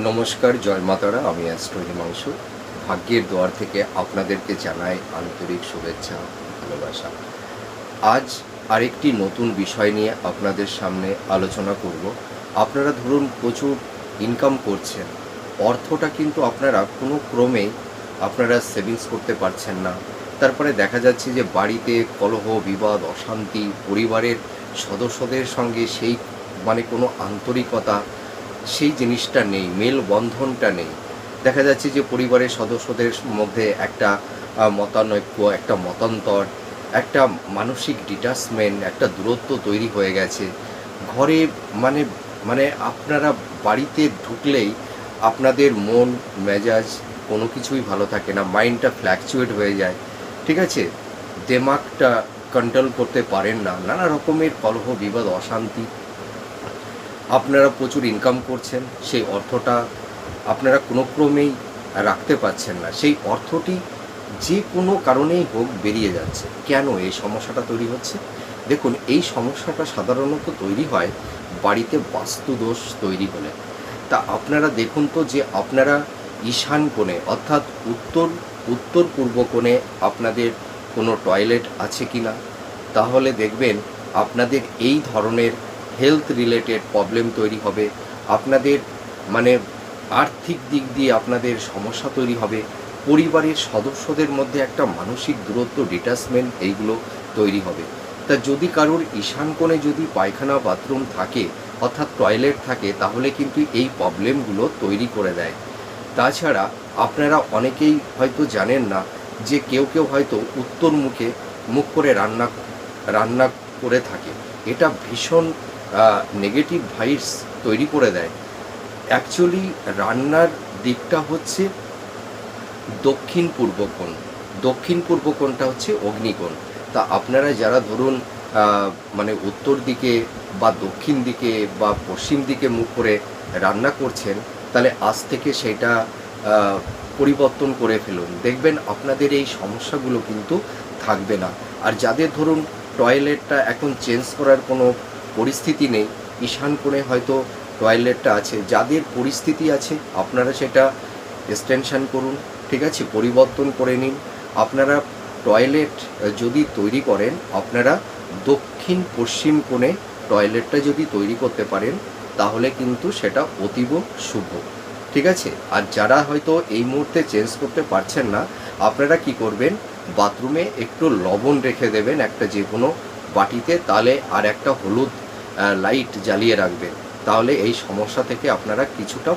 নমস্কার, জয় মাতারা। আমি অ্যাস্ট্রো হিমাংশু। ভাগ্যের দুয়ার থেকে আপনাদেরকে জানাই আন্তরিক শুভেচ্ছা, ভালোবাসা। আজ আরেকটি নতুন বিষয় নিয়ে আপনাদের সামনে আলোচনা করব। আপনারা ধরুন প্রচুর ইনকাম করছেন, অর্থটা কিন্তু আপনারা কোনো ক্রমেই আপনারা সেভিংস করতে পারছেন না। তারপরে দেখা যাচ্ছে যে বাড়িতে কলহ, বিবাদ, অশান্তি, পরিবারের সদস্যদের সঙ্গে সেই কোনো আন্তরিকতা, সেই জিনিসটা নেই, মেলবন্ধনটা নেই। দেখা যাচ্ছে যে পরিবারের সদস্যদের মধ্যে একটা মতানৈক্য, একটা মতান্তর, একটা মানসিক ডিটাচমেন্ট, একটা দূরত্ব তৈরি হয়ে গেছে। ঘরে মানে মানে আপনারা বাড়িতে ঢুকলেই আপনাদের মন মেজাজ কোনো কিছুই ভালো থাকে না, মাইন্ডটা ফ্ল্যাকচুয়েট হয়ে যায়, ঠিক আছে? দেমাগটা কন্ট্রোল করতে পারেন না, নানা রকমের কলহ, বিবাদ, অশান্তি। আপনারা প্রচুর ইনকাম করছেন, সেই অর্থটা আপনারা কোনো ক্রমেই রাখতে পারছেন না। সেই অর্থটি যে কোনো কারণেই হোক বেরিয়ে যাচ্ছে। কেন এই সমস্যাটা তৈরি হচ্ছে? দেখুন, এই সমস্যাটা সাধারণত তৈরি হয় বাড়িতে বাস্তুদোষ তৈরি হলে। তা আপনারা দেখুন তো যে আপনারা ঈশান কোণে অর্থাৎ উত্তর পূর্ব কোণে আপনাদের কোনো টয়লেট আছে কি না? তাহলে দেখবেন আপনাদের এই ধরনের হেলথ রিলেটেড প্রবলেম তৈরি হবে। আপনাদের মানে আর্থিক দিক দিয়ে আপনাদের সমস্যা তৈরি হবে। পরিবারের সদস্যদের মধ্যে একটা মানসিক দূরত্ব, ডিটাচমেন্ট, এইগুলো তৈরি হবে। তা যদি কারোর ঈশান কোণে যদি পায়খানা, বাথরুম থাকে অর্থাৎ টয়লেট থাকে, তাহলে কিন্তু এই প্রবলেমগুলো তৈরি করে দেয়। তাছাড়া আপনারা অনেকেই হয়তো জানেন না যে কেউ হয়তো উত্তর মুখ করে রান্না করে থাকে। এটা ভীষণ নেগেটিভ ভাইবস তৈরি করে দেয়। অ্যাকচুয়ালি রান্নার দিকটা হচ্ছে দক্ষিণ পূর্ব কোণ। দক্ষিণ পূর্ব কোণটা হচ্ছে অগ্নিকোণ। তা আপনারা যারা ধরুন উত্তর দিকে বা দক্ষিণ দিকে বা পশ্চিম দিকে মুখ করে রান্না করছেন, তাহলে আজ থেকে সেটা পরিবর্তন করে ফেলুন। দেখবেন আপনাদের এই সমস্যাগুলো কিন্তু থাকবে না। আর যাদের ধরুন টয়লেটটা এখন চেঞ্জ করার কোনো পরিস্থিতি নেই, ঈশান কোণে হয়তো টয়লেটটা আছে, যাদের পরিস্থিতি আছে আপনারা সেটা এক্সটেনশন করুন, ঠিক আছে, পরিবর্তন করে নিন। আপনারা টয়লেট যদি তৈরি করেন, আপনারা দক্ষিণ পশ্চিম কোণে টয়লেটটা যদি তৈরি করতে পারেন, তাহলে কিন্তু সেটা অতীব শুভ, ঠিক আছে? আর যারা হয়তো এই মুহূর্তে চেঞ্জ করতে পারছেন না, আপনারা কি করবেন, বাথরুমে একটু লবণ রেখে দেবেন একটা যে কোনো বাটিতে, তাহলে আর একটা হলুদ লাইট জ্বালিয়ে রাখবেন। তাহলে এই সমস্যা থেকে আপনারা কিছুটা